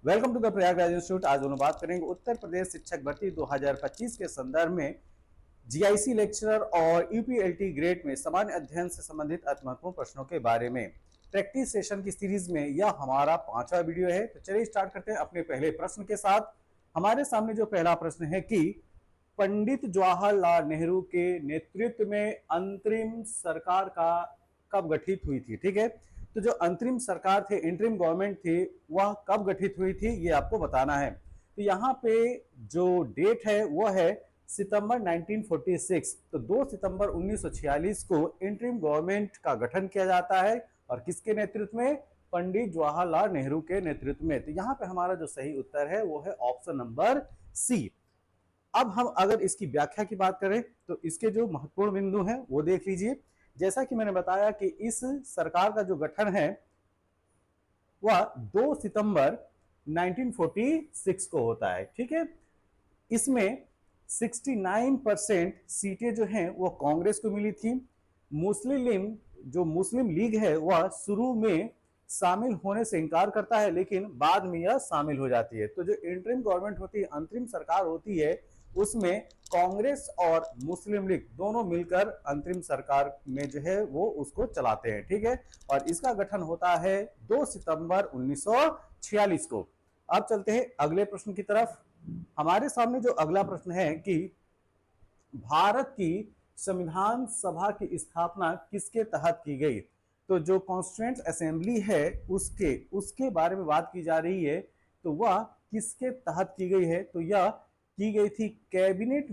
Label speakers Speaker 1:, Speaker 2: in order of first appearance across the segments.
Speaker 1: Welcome to the Prayagraj institute. आज हम बात करेंगे उत्तर प्रदेश शिक्षक भर्ती 2025 के संदर्भ में जीआईसी लेक्चरर और यूपीएलटी ग्रेड में सामान्य अध्ययन से संबंधित अति महत्वपूर्ण प्रश्नों के बारे में प्रैक्टिस सेशन की सीरीज में यह हमारा 5वां वीडियो है। तो चलिए स्टार्ट करते हैं अपने पहले प्रश्न के साथ। हमारे सामने जो पहला प्रश्न है कि पंडित जवाहरलाल नेहरू के नेतृत्व में अंतरिम सरकार का कब गठित हुई थी। ठीक है, तो जो अंतरिम सरकार थे, इंटरिम गवर्नमेंट थी, वह कब गठित हुई थी ये आपको बताना है। तो यहाँ पे जो डेट है वो है सितंबर 1946। तो 2 सितंबर 1946 को इंटरिम गवर्नमेंट का गठन किया जाता है और किसके नेतृत्व में? पंडित जवाहरलाल नेहरू के नेतृत्व में। तो यहाँ पे हमारा जो सही उत्तर है वो है ऑप्शन नंबर सी। अब हम अगर इसकी व्याख्या की बात करें तो इसके जो महत्वपूर्ण बिंदु हैं वो देख लीजिए। जैसा कि मैंने बताया कि इस सरकार का जो गठन है वह 2 सितंबर 1946 को होता है। ठीक है, इसमें 69% सीटें जो हैं वो कांग्रेस को मिली थी। मुस्लिम लीग है वह शुरू में शामिल होने से इनकार करता है, लेकिन बाद में यह शामिल हो जाती है। तो जो इंटरिम गवर्नमेंट होती है, अंतरिम सरकार होती है, उसमें कांग्रेस और मुस्लिम लीग दोनों मिलकर अंतरिम सरकार में जो है वो उसको चलाते हैं। ठीक है, और इसका गठन होता है 2 सितंबर 1946 को। अब चलते हैं अगले प्रश्न की तरफ। हमारे सामने जो अगला प्रश्न है कि भारत की संविधान सभा की स्थापना किसके तहत की गई। तो जो कॉन्स्टिट्यूएंट असेंबली है उसके उसके बारे में बात की जा रही है। तो वह किसके तहत की गई है? तो यह की गई थी कैबिनेट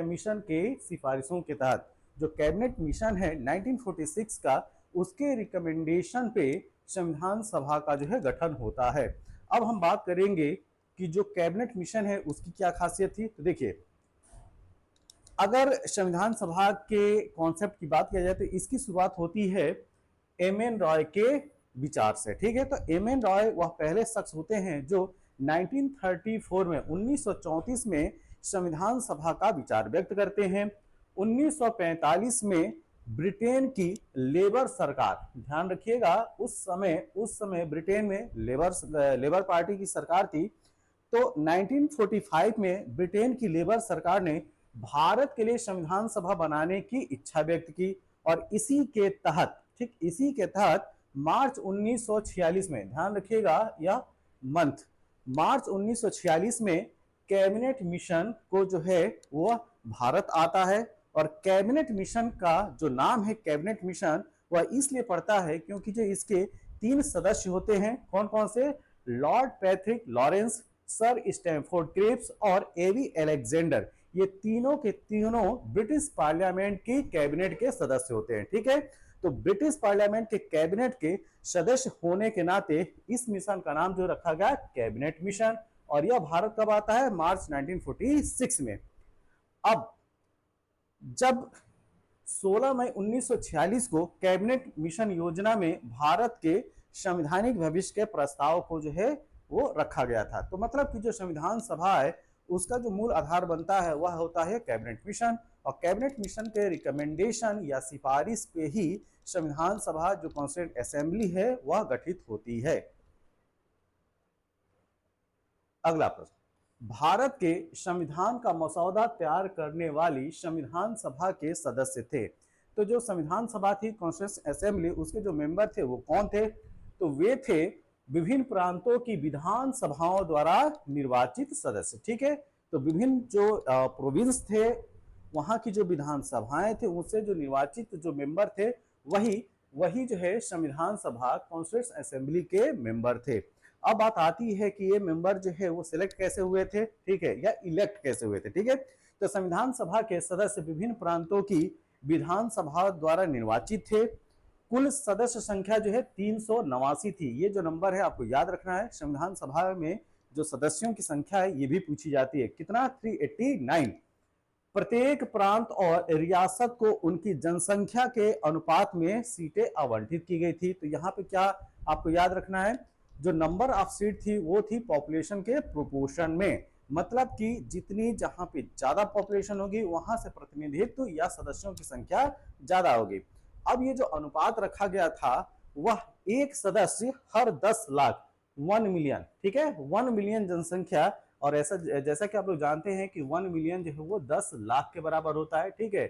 Speaker 1: मिशन के सिफारिशों के तहत। जो कैबिनेट मिशन है 1946 का, उसके रिकमेंडेशन पे संविधान सभा का जो है गठन होता है। अब हम बात करेंगे कि जो कैबिनेट मिशन है उसकी क्या खासियत थी। तो देखिए, अगर संविधान सभा के कॉन्सेप्ट की बात किया जाए तो इसकी शुरुआत होती है एम एन रॉय के विचार से। ठीक है, तो एम एन रॉय वह पहले शख्स होते हैं जो 1934 में 1934 में संविधान सभा का विचार व्यक्त करते हैं। 1945 में ब्रिटेन की लेबर सरकार, ध्यान रखिएगा उस समय ब्रिटेन में लेबर पार्टी की सरकार थी। तो 1945 में ब्रिटेन की लेबर सरकार ने भारत के लिए संविधान सभा बनाने की इच्छा व्यक्त की और इसी के तहत मार्च 1946 में, ध्यान रखिएगा यह मंथ, मार्च 1946 में कैबिनेट मिशन को जो है वह भारत आता है। और कैबिनेट मिशन का जो नाम है कैबिनेट मिशन, वह इसलिए पड़ता है क्योंकि जो इसके 3 सदस्य होते हैं, कौन कौन से? Lord Patrick Lawrence, sir Stafford Cripps और एवी अलेक्जेंडर। ये तीनों के तीनों ब्रिटिश पार्लियामेंट की कैबिनेट के सदस्य होते हैं। ठीक है, तो ब्रिटिश पार्लियामेंट के कैबिनेट के सदस्य होने के नाते इस मिशन का नाम जो रखा गया कैबिनेट मिशन। और यह भारत कब आता है? मार्च 1946 में। अब जब 16 मई 1946 को कैबिनेट मिशन योजना में भारत के संवैधानिक भविष्य के प्रस्ताव को जो है वो रखा गया था। तो मतलब कि जो संविधान सभा है उसका जो मूल आधार बनता है वह होता है कैबिनेट मिशन, और कैबिनेट मिशन के रिकमेंडेशन या सिफारिश पे ही संविधान सभा जो कॉन्स्टिट्यूएंट असेंबली है वह गठित होती है। अगला प्रश्न, भारत के संविधान का मसौदा तैयार करने वाली संविधान सभा के सदस्य थे। तो जो संविधान सभा थी कॉन्स्टिट्यूएंट असेंबली, उसके जो मेंबर थे वो कौन थे? तो वे थे विभिन्न प्रांतों की विधान सभाओं द्वारा निर्वाचित सदस्य। ठीक है, तो विभिन्न जो प्रोविंस थे वहां की जो विधान सभाएं थे उनसे जो निर्वाचित जो मेंबर थे वही जो है संविधान सभा कॉन्स्टिट्यूएंट असेंबली के मेंबर थे। अब बात आती है कि ये मेंबर जो है वो सिलेक्ट कैसे हुए थे, ठीक है, या इलेक्ट कैसे हुए थे। ठीक है, तो संविधान सभा के सदस्य विभिन्न प्रांतों की विधान सभा द्वारा निर्वाचित थे। कुल सदस्य संख्या जो है 389 थी। ये जो नंबर है आपको याद रखना है। संविधान सभा में जो सदस्यों की संख्या है ये भी पूछी जाती है, कितना? 389। प्रत्येक प्रांत और रियासत को उनकी जनसंख्या के अनुपात में सीटें आवंटित की गई थी। तो यहाँ पे क्या आपको याद रखना है? जो नंबर ऑफ सीट थी वो थी पॉपुलेशन के प्रोपोर्शन में, मतलब कि जितनी जहां पे ज्यादा पॉपुलेशन होगी वहां से प्रतिनिधित्व या सदस्यों की संख्या ज्यादा होगी। अब ये जो अनुपात रखा गया था वह एक सदस्य हर 10 लाख, 1 मिलियन, ठीक है, 1 मिलियन जनसंख्या। और ऐसा जैसा कि आप लोग जानते हैं कि 1 मिलियन जो है वो 10 लाख के बराबर होता है, ठीक है।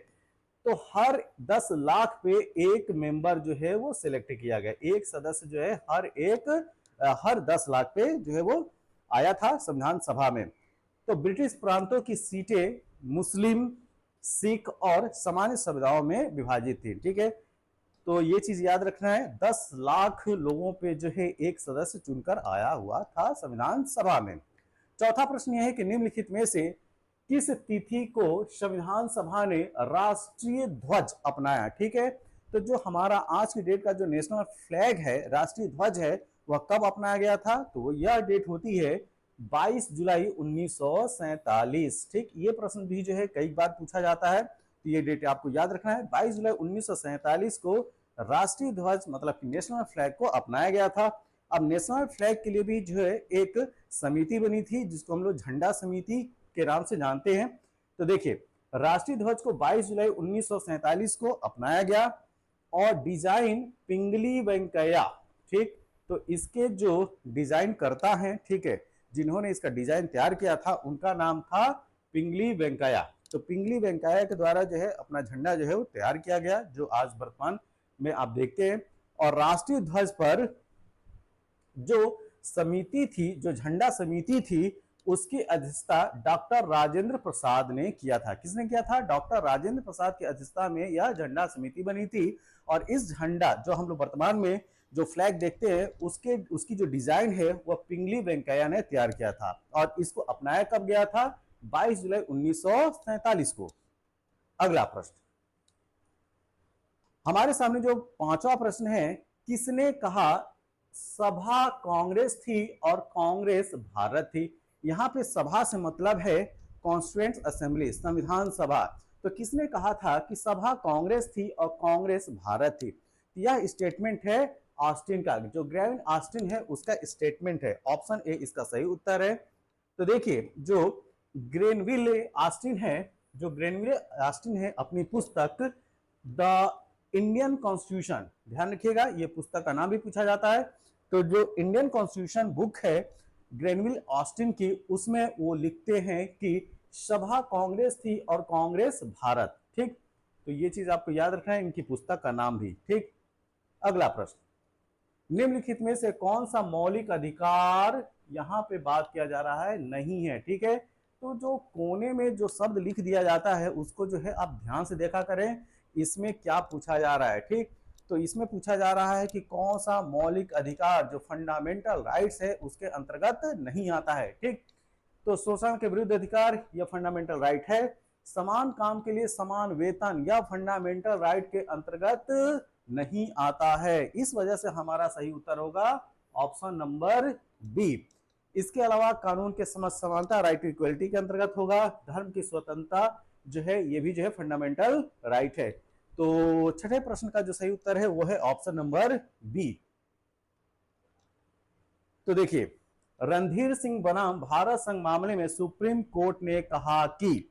Speaker 1: तो हर 10 लाख पे एक मेंबर जो है वो सिलेक्ट किया गया, एक सदस्य जो है हर 10 लाख पे जो है वो आया था संविधान सभा में। तो ब्रिटिश प्रांतों की सीटें मुस्लिम, सिख और सामान्य समुदायों में विभाजित थी, ठीक है। तो ये चीज याद रखना है, 10 लाख लोगों पे जो है एक सदस्य चुनकर आया हुआ था संविधान सभा में। चौथा प्रश्न यह है कि निम्नलिखित में से किस तिथि को संविधान सभा ने राष्ट्रीय ध्वज अपनाया, ठीक है। तो जो हमारा आज की डेट का जो नेशनल फ्लैग है, राष्ट्रीय ध्वज है, वह कब अपनाया गया था? तो यह डेट होती है 22 जुलाई 1947, ठीक। ये प्रश्न भी जो है कई बार पूछा जाता है, तो ये डेट आपको याद रखना है। 22 जुलाई 1947 को राष्ट्रीय ध्वज मतलब कि नेशनल फ्लैग को अपनाया गया था। अब नेशनल फ्लैग के लिए भी जो है एक समिति बनी थी जिसको हम लोग झंडा समिति के नाम से जानते हैं। तो देखिए, राष्ट्रीय ध्वज को 22 जुलाई 1947 को अपनाया गया और डिजाइन पिंगली वेंकैया, ठीक। तो इसके जो डिजाइन करता है, ठीक है, जिन्होंने इसका डिजाइन तैयार किया था उनका नाम था पिंगली वेंकैया। तो पिंगली वेंकैया के द्वारा जो है अपना झंडा जो है वो तैयार किया गया, जो आज वर्तमान में आप देखते हैं। और राष्ट्रीय ध्वज पर जो समिति थी, जो झंडा समिति थी, उसकी अध्यक्षता डॉक्टर राजेंद्र प्रसाद ने किया था। किसने किया था? डॉक्टर राजेंद्र प्रसाद की अध्यक्षता में यह झंडा समिति बनी थी। और इस झंडा जो हम लोग वर्तमान में जो फ्लैग देखते हैं उसकी जो डिजाइन है वह पिंगली वेंकैया ने तैयार किया था। और इसको अपनाया कब गया था? 22 जुलाई 1947 को। अगला प्रश्न हमारे सामने जो पांचवा प्रश्न है, किसने कहा सभा कांग्रेस थी और कांग्रेस भारत थी? यहां पे सभा से मतलब है कॉन्स्टिट्यूएंट असेंबली, संविधान सभा। तो किसने कहा था कि सभा कांग्रेस थी और कांग्रेस भारत थी? यह स्टेटमेंट है ऑस्टिन का, जो ग्रेविन ऑस्टिन है उसका स्टेटमेंट है। ऑप्शन ए इसका सही उत्तर है। तो देखिए, जो ग्रेनविल ऑस्टिन है अपनी पुस्तक द इंडियन कॉन्स्टिट्यूशन, ध्यान रखिएगा ये पुस्तक का नाम भी पूछा जाता है। तो जो इंडियन कॉन्स्टिट्यूशन बुक है ग्रेनविल ऑस्टिन की, उसमें वो लिखते हैं कि सभा कांग्रेस थी और कांग्रेस भारत, ठीक। तो ये चीज आपको याद रखना है, इनकी पुस्तक का नाम भी, ठीक। अगला प्रश्न, निम्नलिखित में से कौन सा मौलिक अधिकार यहां पे बात किया जा रहा है नहीं है, ठीक है। तो जो कोने में जो शब्द लिख दिया जाता है उसको जो है आप ध्यान से देखा करें, इसमें क्या पूछा जा रहा है, ठीक। तो इसमें पूछा जा रहा है कि कौन सा मौलिक अधिकार जो फंडामेंटल राइट्स है उसके अंतर्गत नहीं आता है, ठीक। तो शोषण के विरुद्ध अधिकार यह फंडामेंटल राइट है। समान काम के लिए समान वेतन यह फंडामेंटल राइट के अंतर्गत नहीं आता है। इस वजह से हमारा सही उत्तर होगा ऑप्शन नंबर बी। इसके अलावा कानून के समझ समानता राइट टू इक्वलिटी के अंतर्गत होगा। धर्म की स्वतंत्रता जो है ये भी जो है फंडामेंटल राइट है। तो छठे प्रश्न का जो सही उत्तर है वो है ऑप्शन नंबर बी। तो देखिए, रणधीर सिंह बनाम भारत संघ मामले में सुप्रीम कोर्ट ने कहा कि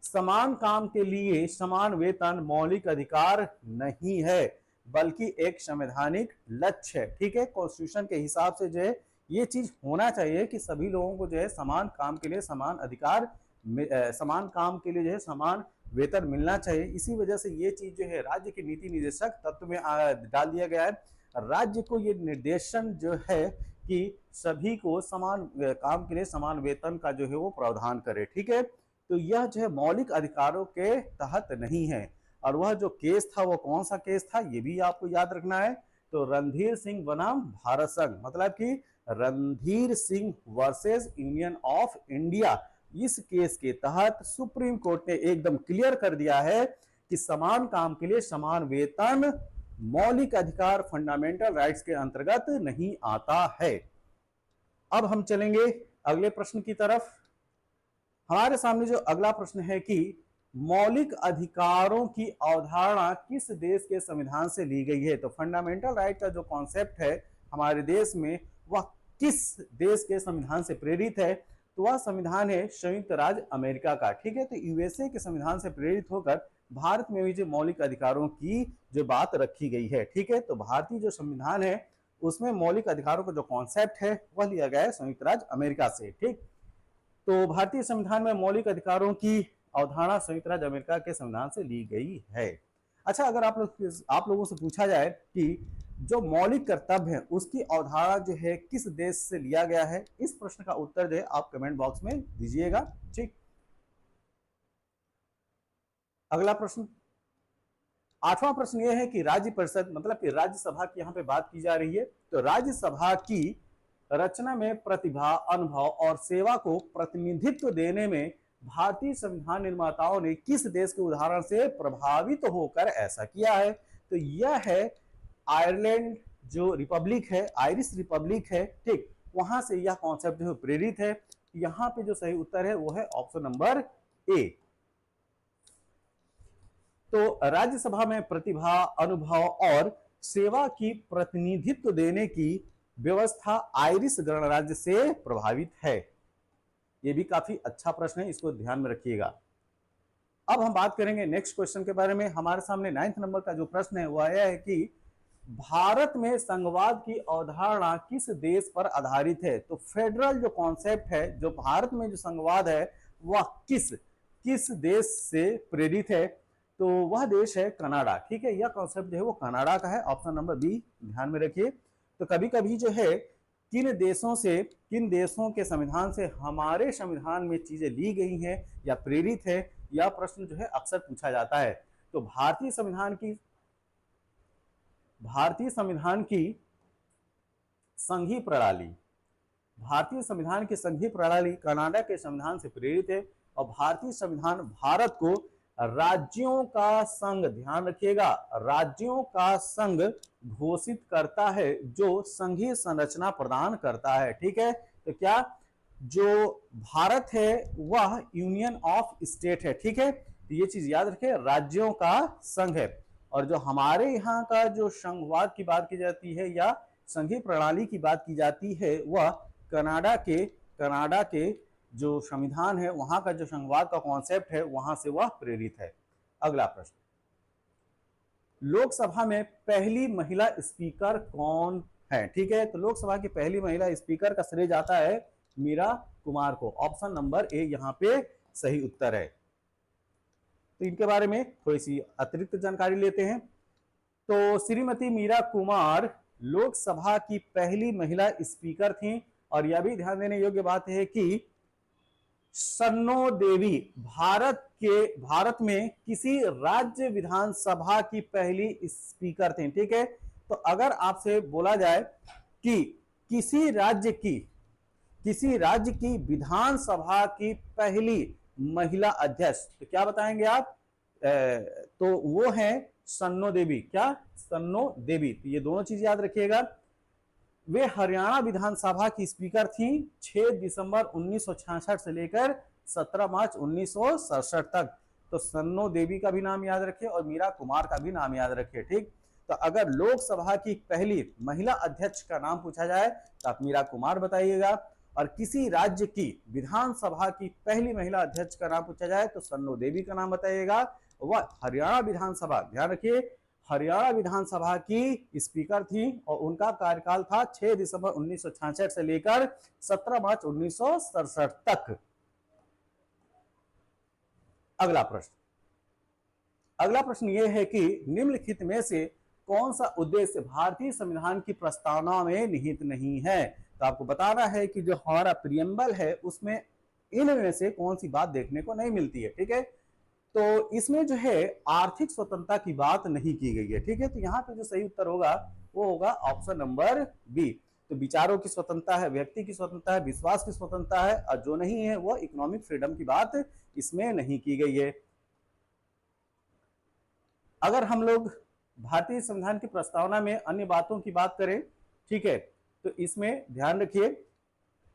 Speaker 1: समान काम के लिए समान वेतन मौलिक अधिकार नहीं है बल्कि एक संवैधानिक लक्ष्य है, ठीक है। कॉन्स्टिट्यूशन के हिसाब से जो है ये चीज होना चाहिए कि सभी लोगों को जो है समान काम के लिए समान अधिकार, समान काम के लिए जो है समान वेतन मिलना चाहिए। इसी वजह से ये चीज जो है राज्य के नीति निर्देशक तत्व में डाल दिया गया है। राज्य को ये निर्देशन जो है कि सभी को समान काम के लिए समान वेतन का जो है वो प्रावधान करे, ठीक है। तो यह जो है मौलिक अधिकारों के तहत नहीं है। और वह जो केस था वो कौन सा केस था ये भी आपको याद रखना है। तो रणधीर सिंह बनाम भारत संघ, मतलब कि Randhir Singh versus union of India, इस केस के तहत सुप्रीम कोर्ट ने एकदम क्लियर कर दिया है कि समान काम के लिए समान वेतन मौलिक अधिकार फंडामेंटल राइट्स के अंतर्गत नहीं आता है। अब हम चलेंगे अगले प्रश्न की तरफ। हमारे सामने जो अगला प्रश्न है कि मौलिक अधिकारों की अवधारणा किस देश के संविधान से ली गई है? तो फंडामेंटल राइट का जो कॉन्सेप्ट है हमारे देश में वह किस देश के संविधान से प्रेरित है? तो वह संविधान है संयुक्त राज्य अमेरिका का, ठीक है। तो यूएसए के संविधान से प्रेरित होकर भारत में भी जो मौलिक अधिकारों की जो बात रखी गई है, ठीक है। तो भारतीय जो संविधान है उसमें मौलिक अधिकारों का जो कॉन्सेप्ट है वह लिया गया है संयुक्त राज्य अमेरिका से। ठीक, तो भारतीय संविधान में मौलिक अधिकारों की अवधारणा संयुक्त राज्य अमेरिका के संविधान से ली गई है। अच्छा, अगर आप लोगों से पूछा जाए कि जो मौलिक कर्तव्य है उसकी अवधारणा जो है किस देश से लिया गया है, इस प्रश्न का उत्तर जो है आप कमेंट बॉक्स में दीजिएगा। ठीक, अगला प्रश्न, आठवां प्रश्न यह है कि राज्य परिषद मतलब कि राज्यसभा की यहाँ पे बात की जा रही है। तो राज्यसभा की रचना में प्रतिभा, अनुभव और सेवा को प्रतिनिधित्व देने में भारतीय संविधान निर्माताओं ने किस देश के उदाहरण से प्रभावित होकर ऐसा किया है? तो यह है आयरलैंड जो रिपब्लिक है, आयरिश रिपब्लिक है। ठीक, वहां से यह कॉन्सेप्ट जो प्रेरित है। यहां पे जो सही उत्तर है वो है ऑप्शन नंबर ए। तो राज्यसभा में प्रतिभा, अनुभव और सेवा की प्रतिनिधित्व देने की व्यवस्था आयरिश गणराज्य से प्रभावित है। यह भी काफी अच्छा प्रश्न है, इसको ध्यान में रखिएगा। अब हम बात करेंगे नेक्स्ट क्वेश्चन के बारे में। हमारे सामने 9th नंबर का जो प्रश्न है वह यह है कि भारत में संघवाद की अवधारणा किस देश पर आधारित है? तो फेडरल जो कॉन्सेप्ट है, जो भारत में जो संघवाद है वह किस देश से प्रेरित है? तो वह देश है कनाडा। ठीक है, यह कॉन्सेप्ट जो है वो कनाडा का है, ऑप्शन नंबर बी ध्यान में रखिए। तो कभी कभी जो है किन देशों के संविधान से हमारे संविधान में चीजें ली गई हैं या प्रेरित है, यह प्रश्न जो है अक्सर पूछा जाता है। तो भारतीय संविधान की संघीय प्रणाली कनाडा के संविधान से प्रेरित है। और भारतीय संविधान भारत को राज्यों का संघ, ध्यान रखिएगा, राज्यों का संघ घोषित करता है जो संघीय संरचना प्रदान करता है। ठीक है, तो क्या जो भारत है वह यूनियन ऑफ स्टेट है। ठीक है, तो ये चीज याद रखें, राज्यों का संघ है। और जो हमारे यहाँ का जो संघवाद की बात की जाती है या संघीय प्रणाली की बात की जाती है वह कनाडा के जो संविधान है, वहां का जो संघवाद का कॉन्सेप्ट है वहां से वह प्रेरित है। अगला प्रश्न, लोकसभा में पहली महिला स्पीकर कौन है? ठीक है, तो लोकसभा की पहली महिला स्पीकर का श्रेय जाता है मीरा कुमार को। ऑप्शन नंबर ए यहां पे सही उत्तर है। तो इनके बारे में थोड़ी सी अतिरिक्त जानकारी लेते हैं। तो श्रीमती मीरा कुमार लोकसभा की पहली महिला स्पीकर थी। और यह भी ध्यान देने योग्य बात है कि सन्नो देवी भारत में किसी राज्य विधानसभा की पहली स्पीकर थी। ठीक है, तो अगर आपसे बोला जाए कि किसी राज्य की विधानसभा की पहली महिला अध्यक्ष, तो क्या बताएंगे आप? तो वो है सन्नो देवी। क्या? सन्नो देवी। तो ये दोनों चीज याद रखिएगा। वे हरियाणा विधानसभा की स्पीकर थी 6 दिसंबर 1966 से लेकर 17 मार्च 1967 तक। तो सन्नो देवी का भी नाम याद रखिए और मीरा कुमार का भी नाम याद रखिए। ठीक, तो अगर लोकसभा की पहली महिला अध्यक्ष का नाम पूछा जाए तो आप मीरा कुमार बताइएगा। और किसी राज्य की विधानसभा की पहली महिला अध्यक्ष का नाम पूछा जाए तो सन्नो देवी का नाम बताइएगा। वह हरियाणा विधानसभा, ध्यान रखिए, हरियाणा विधानसभा की स्पीकर थी और उनका कार्यकाल था 6 दिसंबर 1966 से लेकर 17 मार्च 1967 तक। अगला प्रश्न यह है कि निम्नलिखित में से कौन सा उद्देश्य भारतीय संविधान की प्रस्तावना में निहित नहीं है? तो आपको बताना है कि जो हमारा प्रियम्बल है उसमें इनमें से कौन सी बात देखने को नहीं मिलती है। ठीक है, तो इसमें जो है आर्थिक स्वतंत्रता की बात नहीं की गई है। ठीक है, तो यहाँ पे जो सही उत्तर होगा वो होगा ऑप्शन नंबर बी। तो विचारों की स्वतंत्रता है, व्यक्ति की स्वतंत्रता है, विश्वास की स्वतंत्रता है, और जो नहीं है वो इकोनॉमिक फ्रीडम की बात इसमें नहीं की गई है। अगर हम लोग भारतीय संविधान की प्रस्तावना में अन्य बातों की बात करें, ठीक है, तो इसमें ध्यान रखिए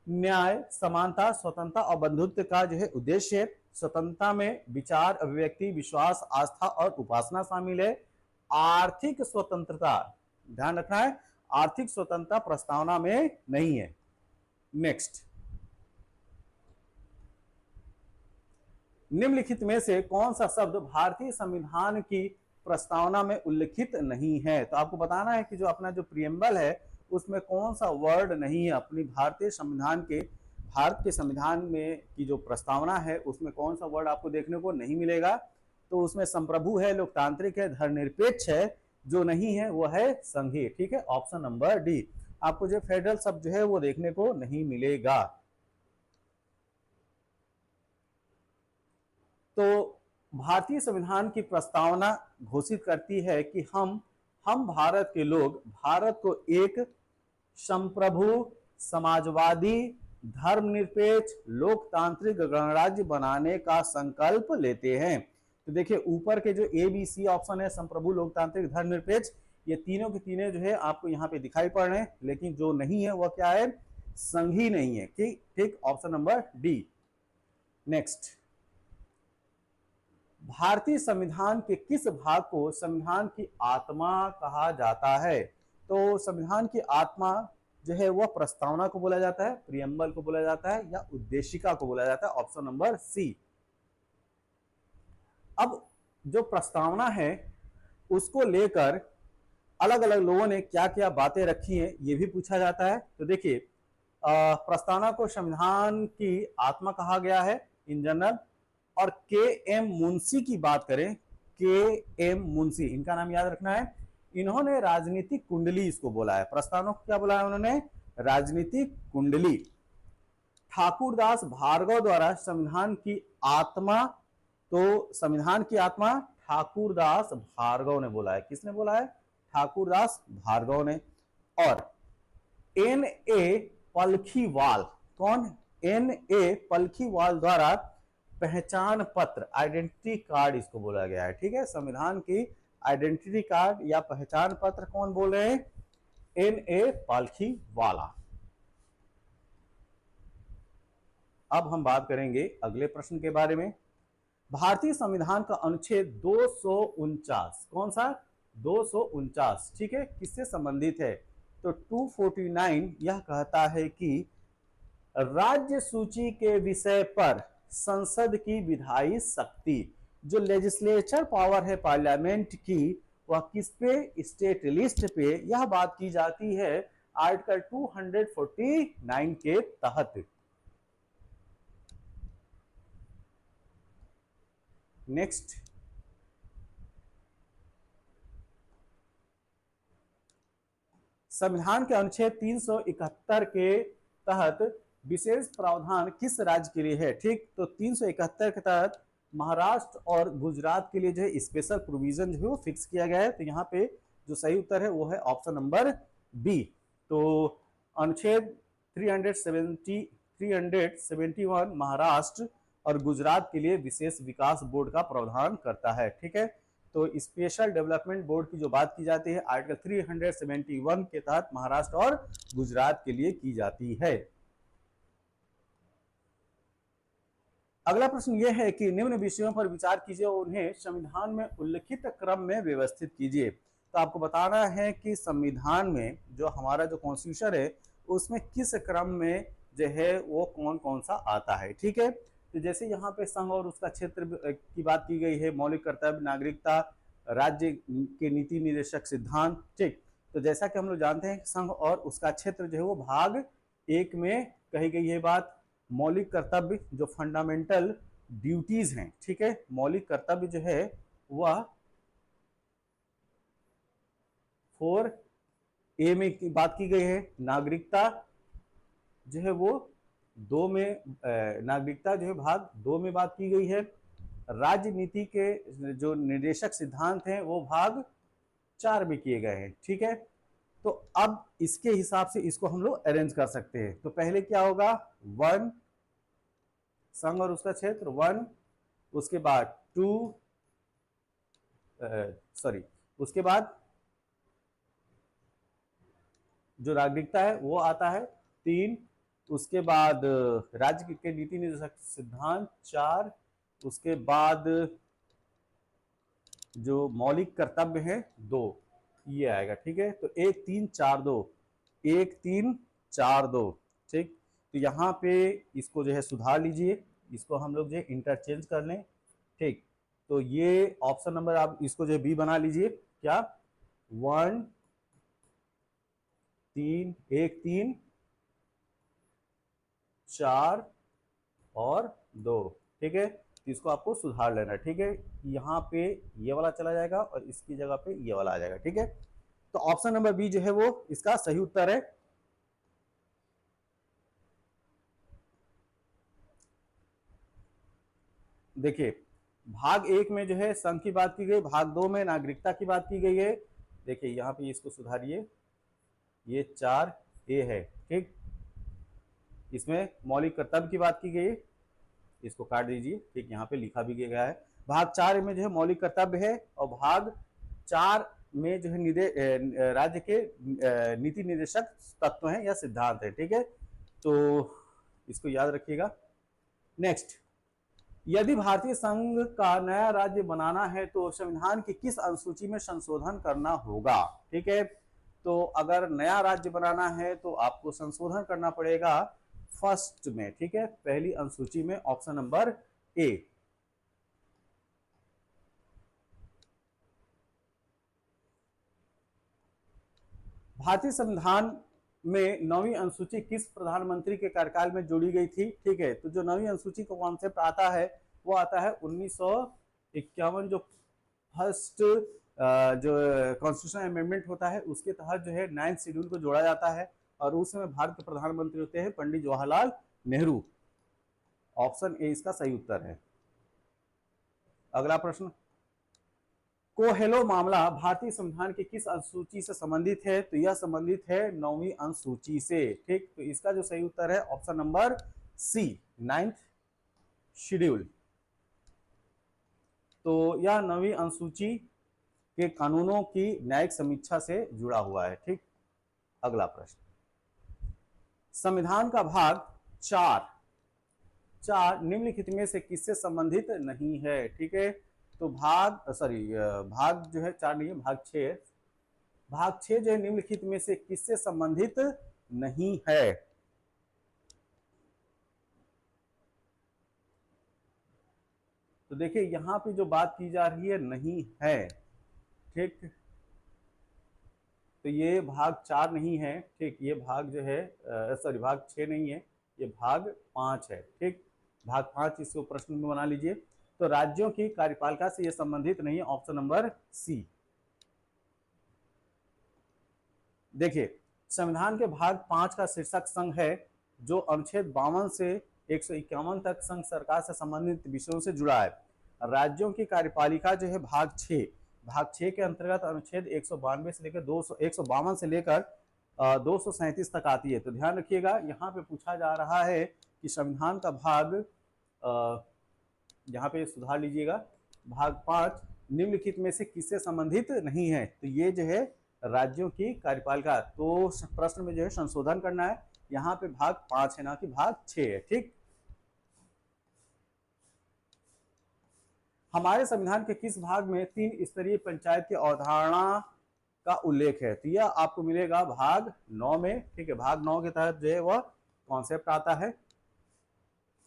Speaker 1: न्याय, समानता, स्वतंत्रता और बंधुत्व का जो है उद्देश्य है। स्वतंत्रता में विचार, अभिव्यक्ति, विश्वास, आस्था और उपासना शामिल है। आर्थिक स्वतंत्रता, ध्यान रखना है, आर्थिक स्वतंत्रता प्रस्तावना में नहीं है। नेक्स्ट, निम्नलिखित में से कौन सा शब्द भारतीय संविधान की प्रस्तावना में उल्लिखित नहीं है? तो आपको बताना है कि जो अपना जो प्रियम्बल है उसमें कौन सा वर्ड नहीं है अपनी भारत के संविधान में की जो प्रस्तावना है उसमें कौन सा वर्ड आपको देखने को नहीं मिलेगा? तो उसमें संप्रभु है, लोकतांत्रिक है, धर्मनिरपेक्ष है, जो नहीं है वो है संघीय। ठीक है, ऑप्शन नंबर डी। आपको जो फेडरल शब्द जो है वो देखने को नहीं मिलेगा। तो भारतीय संविधान की प्रस्तावना घोषित करती है कि हम भारत के लोग भारत को एक संप्रभु, समाजवादी, धर्मनिरपेक्ष, लोकतांत्रिक गणराज्य बनाने का संकल्प लेते हैं। तो देखिए ऊपर के जो ए बी सी ऑप्शन है, संप्रभु, लोकतांत्रिक, धर्मनिरपेक्ष, ये तीनों के तीनों जो है आपको यहाँ पे दिखाई पड़ रहे हैं, लेकिन जो नहीं है वह क्या है? संघी नहीं है। ठीक, ऑप्शन नंबर डी। नेक्स्ट, भारतीय संविधान के किस भाग को संविधान की आत्मा कहा जाता है? तो संविधान की आत्मा जो है वह प्रस्तावना को बोला जाता है, प्रियम्बल को बोला जाता है, या उद्देशिका को बोला जाता है। Option number C. अब जो प्रस्तावना है उसको लेकर अलग अलग लोगों ने क्या क्या बातें रखी हैं ये भी पूछा जाता है। तो देखिए प्रस्तावना को संविधान की आत्मा कहा गया है इन जनरल। और के एम मुंशी की बात करें, के एम मुंशी, इनका नाम याद रखना है। इन्होंने राजनीतिक कुंडली इसको बोला है। प्रस्तावना को क्या बोला है उन्होंने? राजनीतिक कुंडली। ठाकुरदास भार्गव द्वारा संविधान की आत्मा, तो संविधान की आत्मा ठाकुरदास भार्गव ने बोला है। किसने बोला है? ठाकुरदास भार्गव ने। और एन ए पलखीवाल, कौन? एन ए पलखीवाल द्वारा पहचान पत्र, आइडेंटिटी कार्ड इसको बोला गया है। ठीक है, संविधान की आइडेंटिटी कार्ड या पहचान पत्र कौन बोल रहे हैं? N A Palkhivala. अब हम बात करेंगे अगले प्रश्न के बारे में। भारतीय संविधान का अनुच्छेद 249, कौन सा? 249, ठीक है, किससे संबंधित है? तो 249 यह कहता है कि राज्य सूची के विषय पर संसद की विधायी शक्ति, जो लेजिस्लेचर पावर है पार्लियामेंट की, वह किस पे? स्टेट लिस्ट पे। यह बात की जाती है आर्टिकल 249 के तहत। नेक्स्ट, संविधान के अनुच्छेद 371 के तहत विशेष प्रावधान किस राज्य के लिए है? ठीक, तो 371 के तहत महाराष्ट्र और गुजरात के लिए जो है स्पेशल प्रोविजन जो है वो फिक्स किया गया है। तो यहाँ पे जो सही उत्तर है वो है ऑप्शन नंबर बी। तो अनुच्छेद 371 महाराष्ट्र और गुजरात के लिए विशेष विकास बोर्ड का प्रावधान करता है। ठीक है, तो स्पेशल डेवलपमेंट बोर्ड की जो बात की जाती है आर्टिकल 371 के तहत महाराष्ट्र और गुजरात के लिए की जाती है। अगला प्रश्न यह है कि निम्न विषयों पर विचार कीजिए और उन्हें संविधान में उल्लिखित क्रम में व्यवस्थित कीजिए। तो आपको बताना है कि संविधान में जो हमारा जो कॉन्स्टिट्यूशन है उसमें किस क्रम में जो है वो कौन कौन सा आता है। ठीक है, तो जैसे यहाँ पे संघ और उसका क्षेत्र की बात की गई है, मौलिक कर्तव्य, नागरिकता, राज्य के नीति निर्देशक सिद्धांत। ठीक, तो जैसा कि हम लोग जानते हैं संघ और उसका क्षेत्र जो है वो भाग 1 में कही गई है बात। मौलिक कर्तव्य जो फंडामेंटल ड्यूटीज हैं, ठीक है, मौलिक कर्तव्य जो है वह 4A में की बात की गई है। नागरिकता जो है वो 2 में, नागरिकता जो है भाग 2 में बात की गई है। राजनीति के जो निर्देशक सिद्धांत हैं वो भाग 4 में किए गए हैं। ठीक है, तो अब इसके हिसाब से इसको हम लोग अरेंज कर सकते हैं। तो पहले क्या होगा? 1 संघ और उसका क्षेत्र 1, उसके बाद 2, उसके बाद जो नागरिकता है वो आता है 3, उसके बाद राज्य के नीति निर्देशक सिद्धांत 4, उसके बाद जो मौलिक कर्तव्य है 2, ये आएगा। ठीक है, तो 1 3 4 2, 1 3 4 2। ठीक, तो यहाँ पे इसको जो है सुधार लीजिए, इसको हम लोग जो है इंटरचेंज कर लें। ठीक, तो ये ऑप्शन नंबर आप इसको जो है बी बना लीजिए। क्या? 1 3 1 3 4 और 2। ठीक है, इसको आपको सुधार लेना है। ठीक है, यहाँ पे ये वाला चला जाएगा और इसकी जगह पे ये वाला आ जाएगा। ठीक है, तो ऑप्शन नंबर बी जो है वो इसका सही उत्तर है। देखिए, भाग 1 में जो है संघ की बात की गई, भाग 2 में नागरिकता की बात की गई है। देखिए यहाँ पे इसको सुधारिए, ये 4A है। ठीक, इसमें मौलिक कर्तव्य की बात की गई है, इसको काट दीजिए। ठीक, यहाँ पे लिखा भी गया है भाग 4 में जो है मौलिक कर्तव्य है, और भाग 4 में जो है राज्य के नीति निर्देशक तत्व हैं या सिद्धांत है। ठीक है, तो इसको याद रखिएगा। नेक्स्ट, यदि भारतीय संघ का नया राज्य बनाना है तो संविधान की किस अनुसूची में संशोधन करना होगा? ठीक है, तो अगर नया राज्य बनाना है तो आपको संशोधन करना पड़ेगा फर्स्ट में। ठीक है, पहली अनुसूची में, ऑप्शन नंबर ए। भारतीय संविधान में 9वीं अनुसूची किस प्रधानमंत्री के कार्यकाल में जोड़ी गई थी? ठीक है, तो जो 9वीं अनुसूची का कॉन्सेप्ट आता है वो आता है 1951, जो फर्स्ट जो कॉन्स्टिट्यूशन अमेंडमेंट होता है उसके तहत जो है 9th शेड्यूल को जोड़ा जाता है, और उस समय भारत के प्रधानमंत्री होते हैं पंडित जवाहरलाल नेहरू। ऑप्शन ए इसका सही उत्तर है। अगला प्रश्न, कोहेलो मामला भारतीय संविधान की किस अनुसूची से संबंधित है? तो यह संबंधित है 9वीं अनुसूची से। ठीक, तो इसका जो सही उत्तर है ऑप्शन नंबर सी, 9th शेड्यूल। तो यह 9वीं अनुसूची के कानूनों की न्यायिक समीक्षा से जुड़ा हुआ है। ठीक, अगला प्रश्न, संविधान का भाग 4 निम्नलिखित में से किससे संबंधित नहीं है? ठीक है, तो भाग जो है 4 नहीं है, भाग 6 जो है निम्नलिखित में से किससे संबंधित नहीं है? तो देखिए यहां पे जो बात की जा रही है नहीं है। ठीक, तो ये भाग 4 नहीं है। ठीक, ये भाग जो है भाग 6 नहीं है, ये भाग 5 है। ठीक, भाग 5 इसको प्रश्न में बना लीजिए। तो राज्यों की कार्यपालिका से यह संबंधित नहीं है, ऑप्शन नंबर सी। देखिए, संविधान के भाग 5 का शीर्षक संघ है, जो अनुच्छेद 52 से 151 तक संघ सरकार से संबंधित विषयों से जुड़ा है। राज्यों की कार्यपालिका जो है भाग 6 के अंतर्गत अनुच्छेद 192 से लेकर 152 से लेकर 237 तक आती है। तो ध्यान रखिएगा, यहाँ पे पूछा जा रहा है कि संविधान का भाग, यहाँ पे सुधार लीजिएगा, भाग 5 निम्नलिखित में से किससे संबंधित नहीं है? तो ये जो है राज्यों की कार्यपालिका। तो प्रश्न में जो है संशोधन करना है, यहाँ पे भाग 5 है ना कि भाग 6 है। ठीक, हमारे संविधान के किस भाग में 3 स्तरीय पंचायत की अवधारणा का उल्लेख है? तो यह आपको मिलेगा भाग 9 में। ठीक है, भाग 9 के तहत जो है वह कॉन्सेप्ट आता है।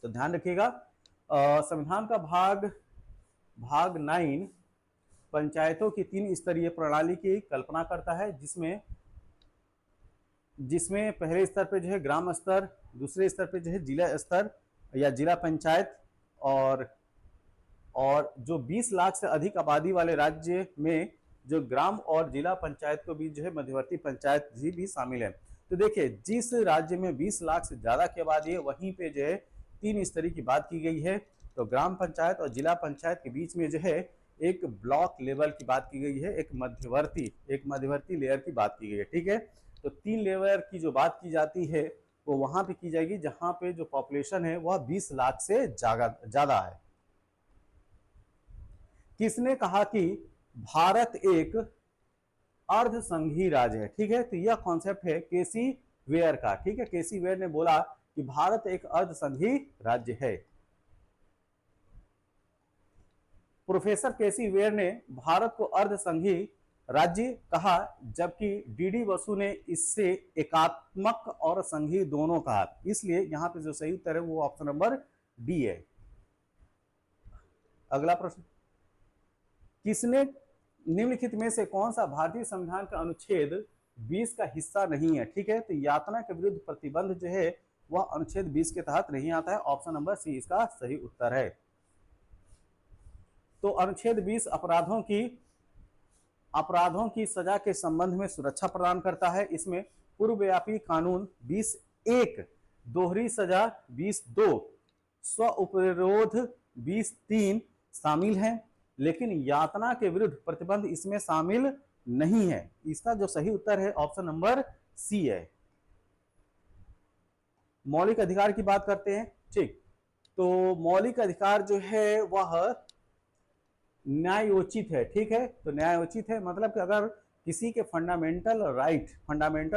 Speaker 1: तो ध्यान रखिएगा, संविधान का भाग 9 पंचायतों की 3 स्तरीय प्रणाली की कल्पना करता है, जिसमें पहले स्तर पे जो है ग्राम स्तर, दूसरे स्तर पे जो है जिला स्तर या जिला पंचायत, और जो 20 लाख से अधिक आबादी वाले राज्य में जो ग्राम और जिला पंचायत के बीच जो है मध्यवर्ती पंचायत भी शामिल है। तो देखिए, जिस राज्य में 20 लाख से ज्यादा की आबादी है वहीं पे जो है 3 स्तरीय की बात की गई है। तो ग्राम पंचायत और जिला पंचायत के बीच में जो है एक ब्लॉक लेवल की बात की गई है, एक मध्यवर्ती लेयर की बात की गई है। ठीक है, तो 3 लेयर की जो बात की जाती है वो वहां पे की जाएगी जहां पे जो पॉपुलेशन है वह 20 लाख से ज्यादा है। किसने कहा कि भारत एक अर्ध संघीय राज्य है? ठीक है, तो यह कॉन्सेप्ट है केसी वेयर का। ठीक है, केसी वेयर ने बोला कि भारत एक अर्ध संघीय राज्य है। प्रोफेसर केसी वेयर ने भारत को अर्ध संघीय राज्य कहा, जबकि डीडी बसु ने इससे एकात्मक और संघीय दोनों कहा। इसलिए यहां पे जो सही उत्तर है वो ऑप्शन नंबर डी है। अगला प्रश्न, किसने निम्नलिखित में से कौन सा भारतीय संविधान का अनुच्छेद 20 का हिस्सा नहीं है, ठीक है। तो यातना के विरुद्ध प्रतिबंध जो है वह अनुच्छेद 20 के तहत नहीं आता है। ऑप्शन नंबर सी इसका सही उत्तर है। तो अनुच्छेद 20 अपराधों की सजा के संबंध में सुरक्षा प्रदान करता है। इसमें पूर्वव्यापी कानून 20(1), दोहरी सजा 20(2), स्व उपरोध 20(3) शामिल है, लेकिन यातना के विरुद्ध प्रतिबंध इसमें शामिल नहीं है। इसका जो सही उत्तर है ऑप्शन नंबर सी है। मौलिक अधिकार की बात करते हैं, ठीक। तो मौलिक अधिकार जो है वह न्यायोचित है, ठीक है। तो न्यायोचित है मतलब कि अगर किसी के फंडामेंटल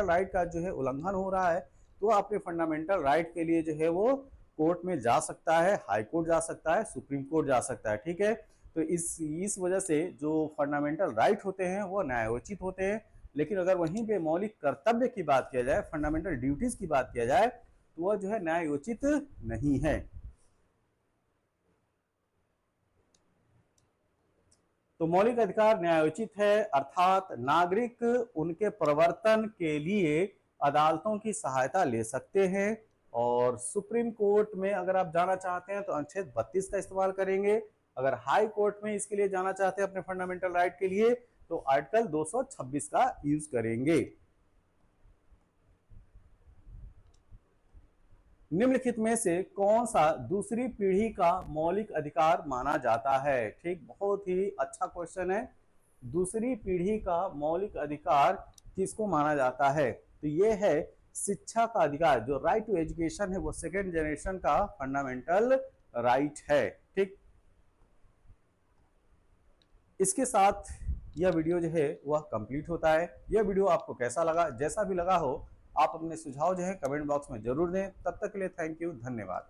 Speaker 1: राइट का जो है उल्लंघन हो रहा है तो अपने फंडामेंटल राइट के लिए जो है वो कोर्ट में जा सकता है, हाई कोर्ट जा सकता है, सुप्रीम कोर्ट जा सकता है, ठीक है। तो इस वजह से जो फंडामेंटल राइट होते हैं वो न्यायोचित होते हैं। लेकिन अगर वहीं पे मौलिक कर्तव्य की बात किया जाए, फंडामेंटल ड्यूटीज की बात किया जाए, तो वह जो है न्यायोचित नहीं है। तो मौलिक अधिकार न्यायोचित है, अर्थात नागरिक उनके प्रवर्तन के लिए अदालतों की सहायता ले सकते हैं। और सुप्रीम कोर्ट में अगर आप जाना चाहते हैं तो अनुच्छेद 32 का इस्तेमाल करेंगे। अगर हाई कोर्ट में इसके लिए जाना चाहते हैं अपने फंडामेंटल राइट के लिए तो आर्टिकल 226 का यूज करेंगे। निम्नलिखित में से कौन सा दूसरी पीढ़ी का मौलिक अधिकार माना जाता है? ठीक, बहुत ही अच्छा क्वेश्चन है। दूसरी पीढ़ी का मौलिक अधिकार किसको माना जाता है? तो ये है शिक्षा का अधिकार। जो राइट टू एजुकेशन है वो सेकेंड जनरेशन का फंडामेंटल राइट है, ठीक। इसके साथ यह वीडियो जो है वह कंप्लीट होता है। यह वीडियो आपको कैसा लगा? जैसा भी लगा हो आप अपने सुझाव जो है कमेंट बॉक्स में जरूर दें। तब तक के लिए थैंक यू, धन्यवाद।